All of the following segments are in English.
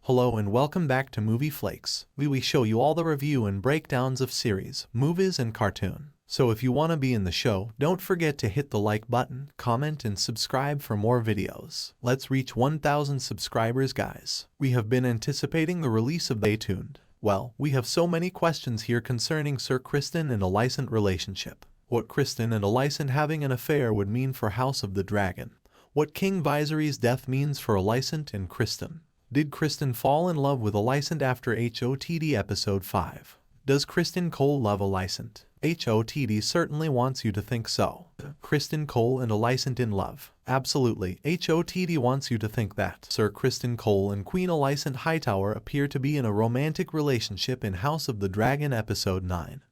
Hello and welcome back to Movie Flakes. We show you all the review and breakdowns of series, movies and cartoon. So if you want to be in the show, don't forget to hit the like button, comment and subscribe for more videos. Let's reach 1,000 subscribers guys. We have been anticipating the release of Stay Tuned. Well, we have so many questions here concerning Sir Criston and Alicent relationship. What Criston and Alicent having an affair would mean for House of the Dragon. What King Viserys' death means for Alicent and Criston. Did Criston fall in love with Alicent after HOTD Episode 5? Does Criston Cole love Alicent? HOTD certainly wants you to think so. Criston Cole and Alicent in love? Absolutely, HOTD wants you to think that. Sir Criston Cole and Queen Alicent Hightower appear to be in a romantic relationship in House of the Dragon Episode 9.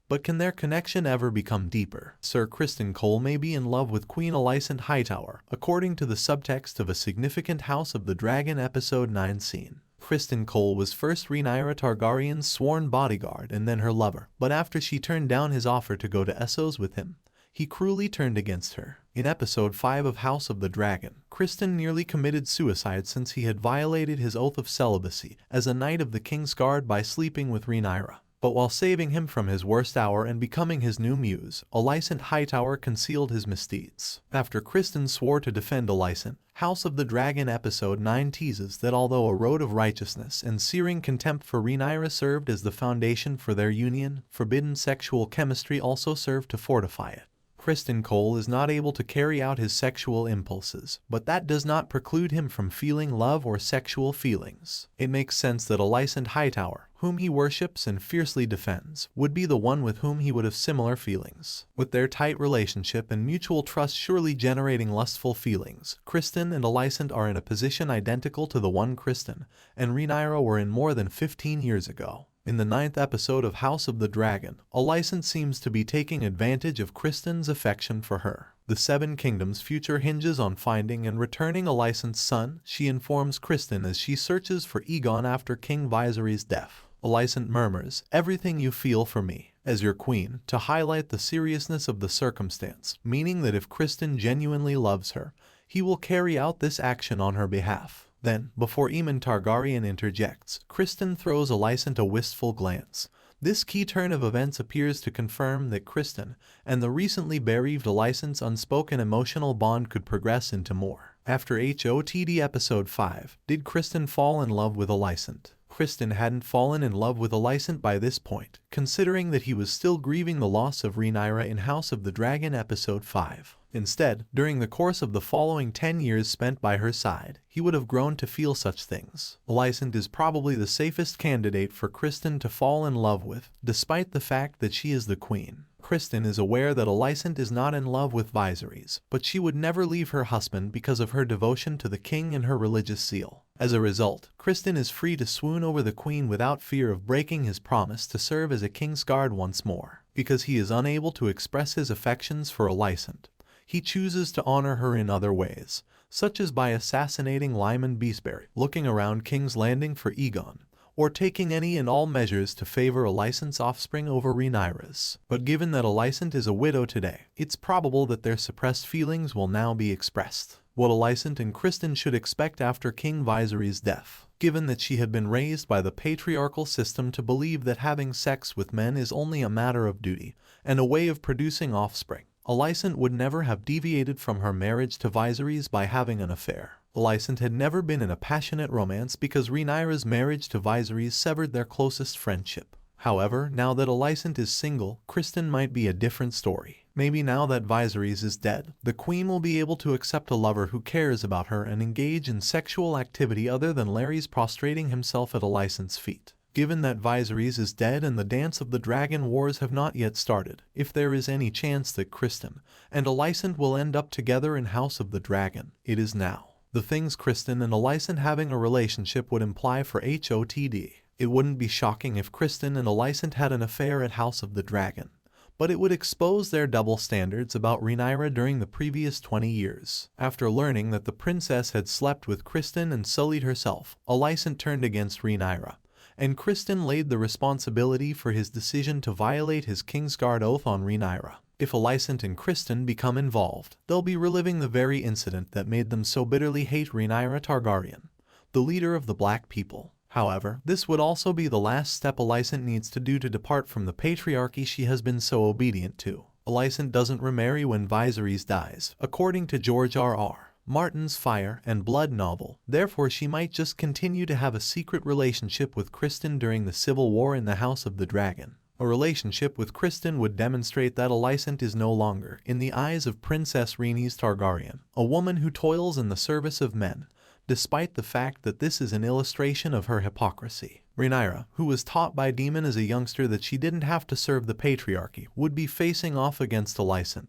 But can their connection ever become deeper? Sir Criston Cole may be in love with Queen Alicent Hightower, according to the subtext of a significant House of the Dragon Episode 9 scene. Criston Cole was first Rhaenyra Targaryen's sworn bodyguard and then her lover, but after she turned down his offer to go to Essos with him, he cruelly turned against her. In Episode 5 of House of the Dragon, Criston nearly committed suicide since he had violated his oath of celibacy as a Knight of the King's Guard by sleeping with Rhaenyra. But while saving him from his worst hour and becoming his new muse, Alicent Hightower concealed his misdeeds. After Criston swore to defend Alicent, House of the Dragon Episode 9 teases that although a road of righteousness and searing contempt for Rhaenyra served as the foundation for their union, forbidden sexual chemistry also served to fortify it. Criston Cole is not able to carry out his sexual impulses, but that does not preclude him from feeling love or sexual feelings. It makes sense that Alicent Hightower, whom he worships and fiercely defends, would be the one with whom he would have similar feelings. With their tight relationship and mutual trust surely generating lustful feelings, Criston and Alicent are in a position identical to the one Criston and Rhaenyra were in more than 15 years ago. In the 9th episode of House of the Dragon, Alicent seems to be taking advantage of Criston's affection for her. The Seven Kingdoms' future hinges on finding and returning Alicent's son, she informs Criston as she searches for Aegon after King Viserys' death. Alicent murmurs, "Everything you feel for me, as your queen," to highlight the seriousness of the circumstance, meaning that if Criston genuinely loves her, he will carry out this action on her behalf. Then, before Aemon Targaryen interjects, Criston throws Alicent a wistful glance. This key turn of events appears to confirm that Criston and the recently bereaved Alicent's unspoken emotional bond could progress into more. After HOTD Episode 5, did Criston fall in love with Alicent? Criston hadn't fallen in love with Alicent by this point, considering that he was still grieving the loss of Rhaenyra in House of the Dragon Episode 5. Instead, during the course of the following 10 years spent by her side, he would have grown to feel such things. Alicent is probably the safest candidate for Criston to fall in love with, despite the fact that she is the queen. Criston is aware that Alicent is not in love with Viserys, but she would never leave her husband because of her devotion to the king and her religious zeal. As a result, Criston is free to swoon over the queen without fear of breaking his promise to serve as a king's guard once more. Because he is unable to express his affections for Alicent, he chooses to honor her in other ways, such as by assassinating Lyman Beesbury, looking around King's Landing for Aegon, or taking any and all measures to favor Alicent's offspring over Rhaenyra's. But given that Alicent is a widow today, it's probable that their suppressed feelings will now be expressed. What Alicent and Criston should expect after King Viserys' death. Given that she had been raised by the patriarchal system to believe that having sex with men is only a matter of duty and a way of producing offspring, Alicent would never have deviated from her marriage to Viserys by having an affair. Alicent had never been in a passionate romance because Rhaenyra's marriage to Viserys severed their closest friendship. However, now that Alicent is single, Criston might be a different story. Maybe now that Viserys is dead, the queen will be able to accept a lover who cares about her and engage in sexual activity other than Larys prostrating himself at Alicent's feet. Given that Viserys is dead and the Dance of the Dragon Wars have not yet started, if there is any chance that Criston and Alicent will end up together in House of the Dragon, it is now. The things Criston and Alicent having a relationship would imply for HOTD. It wouldn't be shocking if Criston and Alicent had an affair at House of the Dragon, but it would expose their double standards about Rhaenyra during the previous 20 years. After learning that the princess had slept with Criston and sullied herself, Alicent turned against Rhaenyra, and Criston laid the responsibility for his decision to violate his Kingsguard oath on Rhaenyra. If Alicent and Criston become involved, they'll be reliving the very incident that made them so bitterly hate Rhaenyra Targaryen. the leader of the Black people. However, this would also be the last step Alicent needs to do to depart from the patriarchy she has been so obedient to. Alicent doesn't remarry when Viserys dies, according to George R.R. Martin's Fire and Blood novel. Therefore, she might just continue to have a secret relationship with Criston during the civil war in the House of the Dragon. A relationship with Criston would demonstrate that Alicent is no longer, in the eyes of Princess Rhaenys Targaryen, a woman who toils in the service of men, despite the fact that this is an illustration of her hypocrisy. Rhaenyra, who was taught by Daemon as a youngster that she didn't have to serve the patriarchy, would be facing off against Alicent,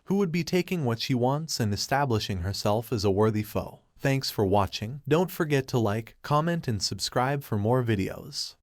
who would be taking what she wants and establishing herself as a worthy foe. Thanks for watching. Don't forget to like, comment, and subscribe for more videos.